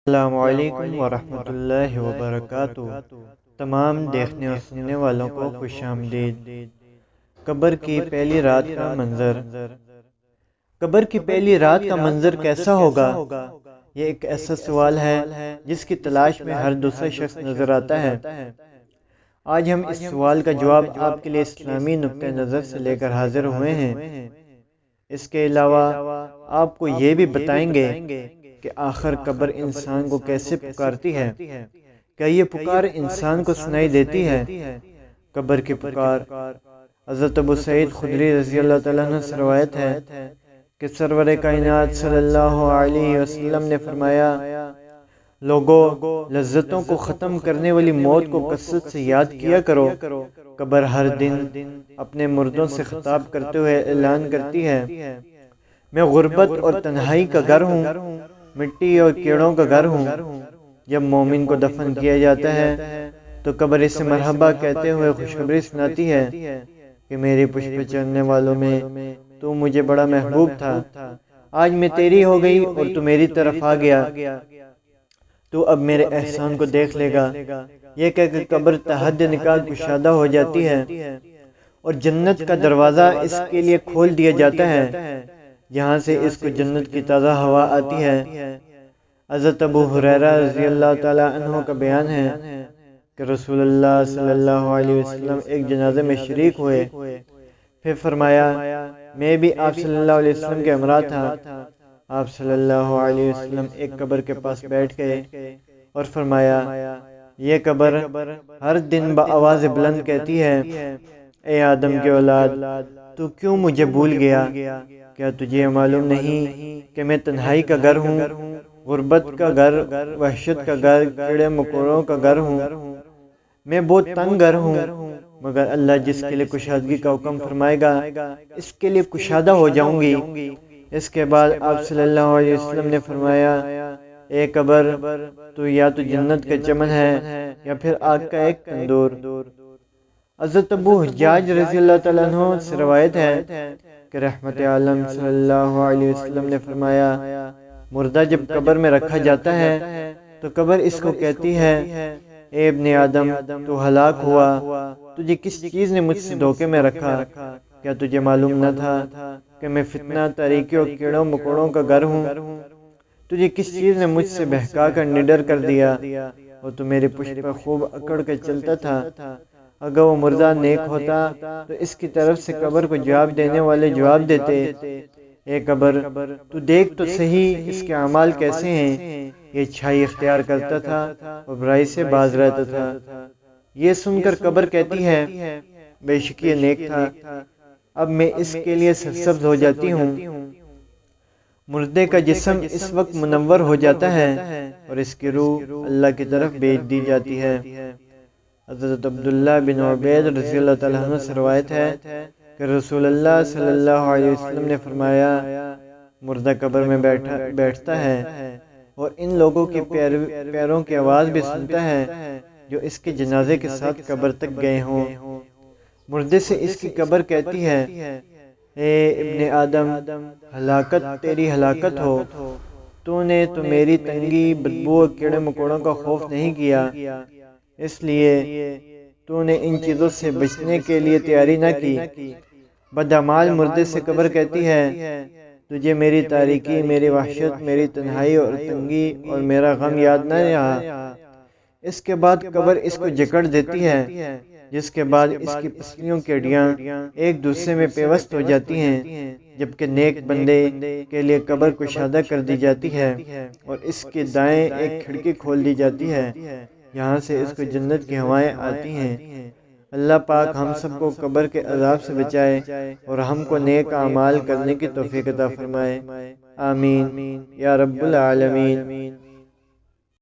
السلام علیکم ورحمۃ اللہ وبرکاتہ۔ تمام دیکھنے اور سننے والوں کو خوش آمدید۔ قبر کی پہلی رات کا منظر۔ قبر کی پہلی رات کا منظر کیسا ہوگا؟ یہ ایک ایسا سوال ہے جس کی تلاش میں ہر دوسرا شخص نظر آتا ہے۔ آج ہم اس سوال کا جواب آپ کے لیے اسلامی نقطہ نظر سے لے کر حاضر ہوئے ہیں۔ اس کے علاوہ آپ کو یہ بھی بتائیں گے کہ آخر قبر انسان کو کیسے پکارتی ہے؟ کیا یہ پکار انسان کو سنائی دیتی ہے؟ قبر کی پکار۔ حضرت ابو سعید خدری رضی اللہ تعالیٰ عنہ سے روایت ہے کہ سرور کائنات صلی اللہ علیہ وسلم نے فرمایا، لوگو لذتوں کو ختم کرنے والی موت کو کثرت سے یاد کیا کرو۔ قبر ہر دن اپنے مردوں سے خطاب کرتے ہوئے اعلان کرتی ہے، میں غربت اور تنہائی کا گھر ہوں، مٹی اور کیڑوں کا گھر ہوں۔ جب مومن کو دفن کیا جاتا ہے تو قبر اسے مرحبا کہتے ہوئے خوشخبری سناتی ہے کہ میری پشت پہ چلنے والوں میں تو مجھے بڑا محبوب تھا، آج میں تیری ہو گئی اور تو میری طرف آ گیا، تو اب میرے احسان کو دیکھ لے گا۔ یہ کہہ کہ قبر تحد نکال کشادہ ہو جاتی ہے اور جنت کا دروازہ اس کے لیے کھول دیا جاتا ہے، جہاں سے اس کو جنت کی تازہ ہوا آتی ہے۔ حضرت ابو ہریرہ رضی اللہ تعالی عنہ کا بیان ہے کہ رسول اللہ صلی اللہ علیہ وسلم ایک جنازے میں شریک ہوئے، پھر فرمایا، میں بھی آپ صلی اللہ علیہ وسلم کے ہمراہ تھا۔ آپ صلی اللہ علیہ وسلم ایک قبر کے پاس بیٹھ گئے اور فرمایا، یہ قبر ہر دن بآواز بلند کہتی ہے، اے آدم کے اولاد، تو کیوں مجھے بھول گیا؟ کیا تجھے معلوم نہیں کہ میں تنہائی کا گھر ہوں، غربت کا گھر، وحشت کا گھر، کیڑے مکوڑوں کا گھر ہوں؟ میں بہت تنگ گھر ہوں، مگر اللہ جس کے لیے کشادگی کا حکم فرمائے گا اس کے لیے کشادہ ہو جاؤں گی۔ اس کے بعد آپ صلی اللہ علیہ وسلم نے فرمایا، اے قبر، تو یا تو جنت کا چمن ہے یا پھر آگ کا ایک تندور۔ حضرت ابو حجاج رضی اللہ تعالیٰ عنہ سے روایت ہے کہ رحمت عالم صلی اللہ علیہ وسلم نے فرمایا، مردہ جب قبر میں رکھا جاتا ہے تو قبر اس کو کہتی ہے، اے ابن آدم، تو ہلاک ہوا، تجھے کس چیز نے مجھ سے دھوکے میں رکھا؟ کیا تجھے معلوم نہ تھا کہ میں فتنہ، تاریکی اور کیڑوں مکوڑوں کا گھر ہوں؟ تجھے کس چیز نے مجھ سے بہکا کر نڈر کر دیا اور تو میری پشت پر خوب اکڑ کے چلتا تھا؟ اگر وہ مردہ نیک ہوتا تو اس کی طرف سے قبر کو جواب دینے والے جواب دیتے، اے قبر، تو دیکھ تو صحیح اس کے اعمال کیسے ہیں، یہ اچھائی اختیار کرتا تھا اور برائی سے باز رہتا تھا۔ یہ سن کر قبر کہتی ہے، بے شک یہ نیک تھا، اب میں اس کے لیے سرسبز ہو جاتی ہوں۔ مردے کا جسم اس وقت منور ہو جاتا ہے اور اس کی روح اللہ کی طرف بھیج دی جاتی ہے۔ حضرت عبداللہ بن عبید رضی اللہ تعالیٰ عنہ سے روایت ہے کہ رسول اللہ صلی اللہ علیہ وسلم نے فرمایا، مردہ قبر میں بیٹھتا ہے اور ان لوگوں کی پیروں کی آواز بھی سنتا ہے جو اس کے جنازے کے ساتھ قبر تک گئے ہوں۔ مردے سے اس کی قبر کہتی ہے، اے ابن آدم، ہلاکت تیری ہلاکت ہو، تو نے تو میری تنگی، بدبو اور کیڑے مکوڑوں کا خوف نہیں کیا، اس لیے تو نے ان چیزوں سے بچنے کے لیے تیاری نہ کی۔ بدعمال مردے سے قبر کہتی ہے، تجھے میری تاریکی، میری وحشت، میری تنہائی اور تنگی اور میرا غم یاد نہ رہا۔ اس کے بعد قبر اس کو جکڑ دیتی ہے، جس کے بعد اس کی پسلیوں کی ہڈیاں ایک دوسرے میں پیوست ہو جاتی ہیں، جبکہ نیک بندے کے لیے قبر کشادہ کر دی جاتی ہے اور اس کے دائیں ایک کھڑکی کھول دی جاتی ہے، یہاں سے اس کو جنت کی ہوائیں آتی ہیں۔ اللہ پاک ہم سب کو قبر کے عذاب سے بچائے اور ہم کو نیک اعمال کرنے کی توفیق عطا فرمائے، آمین یا رب العالمین۔